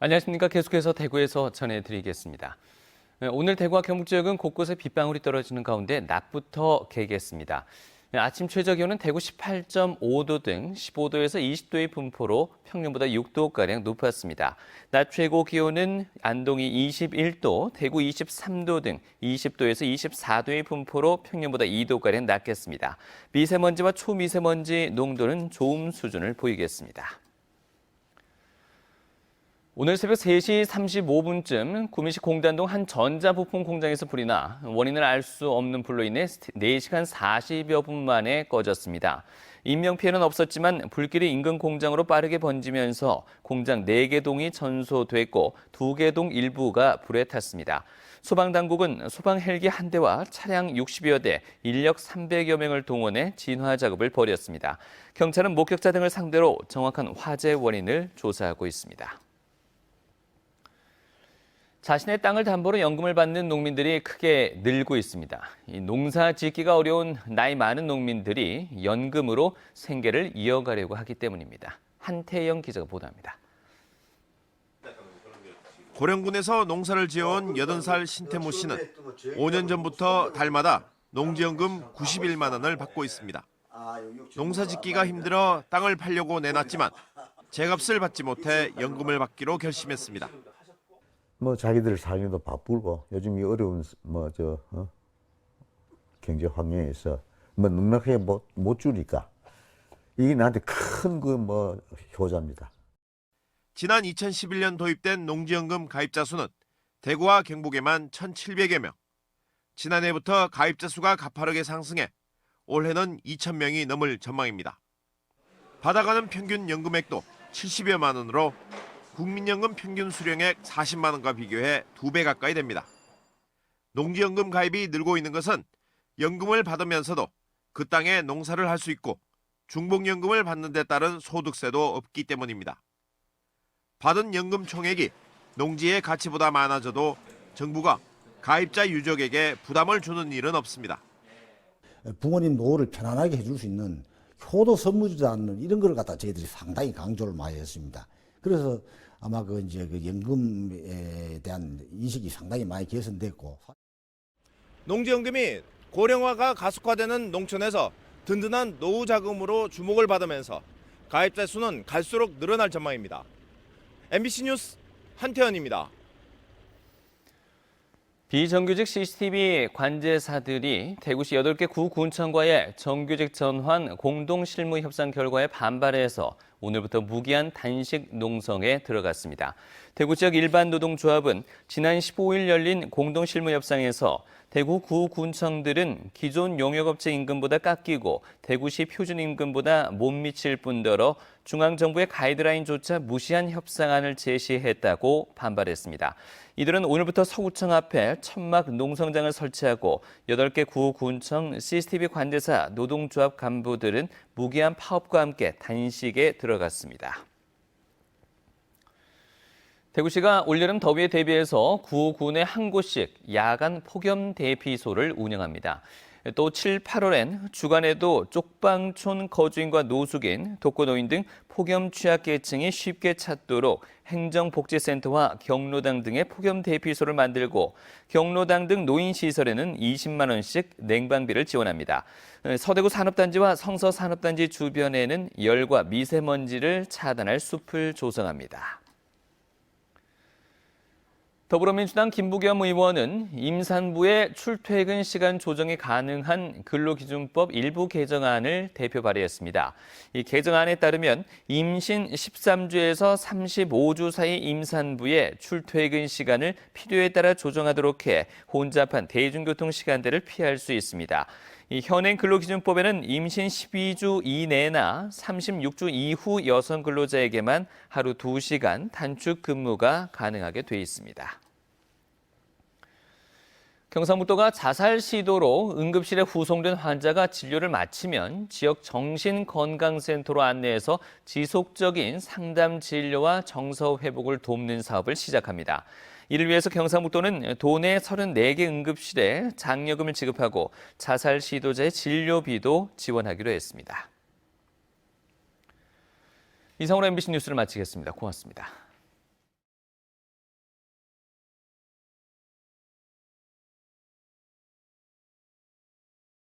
안녕하십니까. 계속해서 대구에서 전해드리겠습니다. 오늘 대구와 경북 지역은 곳곳에 빗방울이 떨어지는 가운데 낮부터 개겠습니다. 아침 최저 기온은 대구 18.5도 등 15도에서 20도의 분포로 평년보다 6도가량 높았습니다. 낮 최고 기온은 안동이 21도, 대구 23도 등 20도에서 24도의 분포로 평년보다 2도가량 낮겠습니다. 미세먼지와 초미세먼지 농도는 좋음 수준을 보이겠습니다. 오늘 새벽 3시 35분쯤 구미시 공단동 한 전자부품 공장에서 불이 나 원인을 알 수 없는 불로 인해 4시간 40여 분 만에 꺼졌습니다. 인명피해는 없었지만 불길이 인근 공장으로 빠르게 번지면서 공장 4개 동이 전소됐고 2개 동 일부가 불에 탔습니다. 소방당국은 소방 헬기 1대와 차량 60여 대, 인력 300여 명을 동원해 진화 작업을 벌였습니다. 경찰은 목격자 등을 상대로 정확한 화재 원인을 조사하고 있습니다. 자신의 땅을 담보로 연금을 받는 농민들이 크게 늘고 있습니다. 농사 짓기가 어려운 나이 많은 농민들이 연금으로 생계를 이어가려고 하기 때문입니다. 한태영 기자가 보도합니다. 고령군에서 농사를 지어온 80살 신태모 씨는 5년 전부터 달마다 농지연금 91만 원을 받고 있습니다. 농사 짓기가 힘들어 땅을 팔려고 내놨지만 제값을 받지 못해 연금을 받기로 결심했습니다. 자기들 살기도 바쁘고 요즘 이 어려운 경제 환경에서 넉넉하게 못 주니까 이게 나한테 큰 효자입니다. 지난 2011년 도입된 농지연금 가입자 수는 대구와 경북에만 1,700여 명. 지난해부터 가입자 수가 가파르게 상승해 올해는 2,000명이 넘을 전망입니다. 받아가는 평균 연금액도 70여만 원으로 국민연금 평균 수령액 40만 원과 비교해 2배 가까이 됩니다. 농지연금 가입이 늘고 있는 것은 연금을 받으면서도 그 땅에 농사를 할 수 있고 중복연금을 받는 데 따른 소득세도 없기 때문입니다. 받은 연금 총액이 농지의 가치보다 많아져도 정부가 가입자 유족에게 부담을 주는 일은 없습니다. 부모님 노후를 편안하게 해줄 수 있는 효도 선물이라는 이런 걸 갖다 저희들이 상당히 강조를 많이 했습니다. 그래서 아마 그 연금에 대한 인식이 상당히 많이 개선됐고. 농지연금이 고령화가 가속화되는 농촌에서 든든한 노후 자금으로 주목을 받으면서 가입자 수는 갈수록 늘어날 전망입니다. MBC 뉴스 한태현입니다. 비정규직 CCTV 관제사들이 대구시 8개 구군청과의 정규직 전환 공동실무 협상 결과에 반발해서 오늘부터 무기한 단식 농성에 들어갔습니다. 대구 지역 일반노동조합은 지난 15일 열린 공동실무협상에서 대구 구군청들은 기존 용역업체 임금보다 깎이고 대구시 표준 임금보다 못 미칠 뿐더러 중앙정부의 가이드라인조차 무시한 협상안을 제시했다고 반발했습니다. 이들은 오늘부터 서구청 앞에 천막 농성장을 설치하고 8개 구군청 CCTV 관제사 노동조합 간부들은 무기한 파업과 함께 단식에 들어갔습니다. 대구시가 올여름 더위에 대비해서 구군에 한 곳씩 야간 폭염 대피소를 운영합니다. 또 7, 8월엔 주간에도 쪽방촌 거주인과 노숙인, 독거노인 등 폭염 취약계층이 쉽게 찾도록 행정복지센터와 경로당 등의 폭염 대피소를 만들고 경로당 등 노인시설에는 20만 원씩 냉방비를 지원합니다. 서대구 산업단지와 성서 산업단지 주변에는 열과 미세먼지를 차단할 숲을 조성합니다. 더불어민주당 김부겸 의원은 임산부의 출퇴근 시간 조정이 가능한 근로기준법 일부 개정안을 대표 발의했습니다. 이 개정안에 따르면 임신 13주에서 35주 사이 임산부의 출퇴근 시간을 필요에 따라 조정하도록 해 혼잡한 대중교통 시간대를 피할 수 있습니다. 이 현행 근로기준법에는 임신 12주 이내나 36주 이후 여성 근로자에게만 하루 2시간 단축 근무가 가능하게 돼 있습니다. 경상북도가 자살 시도로 응급실에 후송된 환자가 진료를 마치면 지역 정신건강센터로 안내해서 지속적인 상담 진료와 정서 회복을 돕는 사업을 시작합니다. 이를 위해서 경상북도는 도내 34개 응급실에 장려금을 지급하고 자살 시도자의 진료비도 지원하기로 했습니다. 이상으로 MBC 뉴스를 마치겠습니다. 고맙습니다.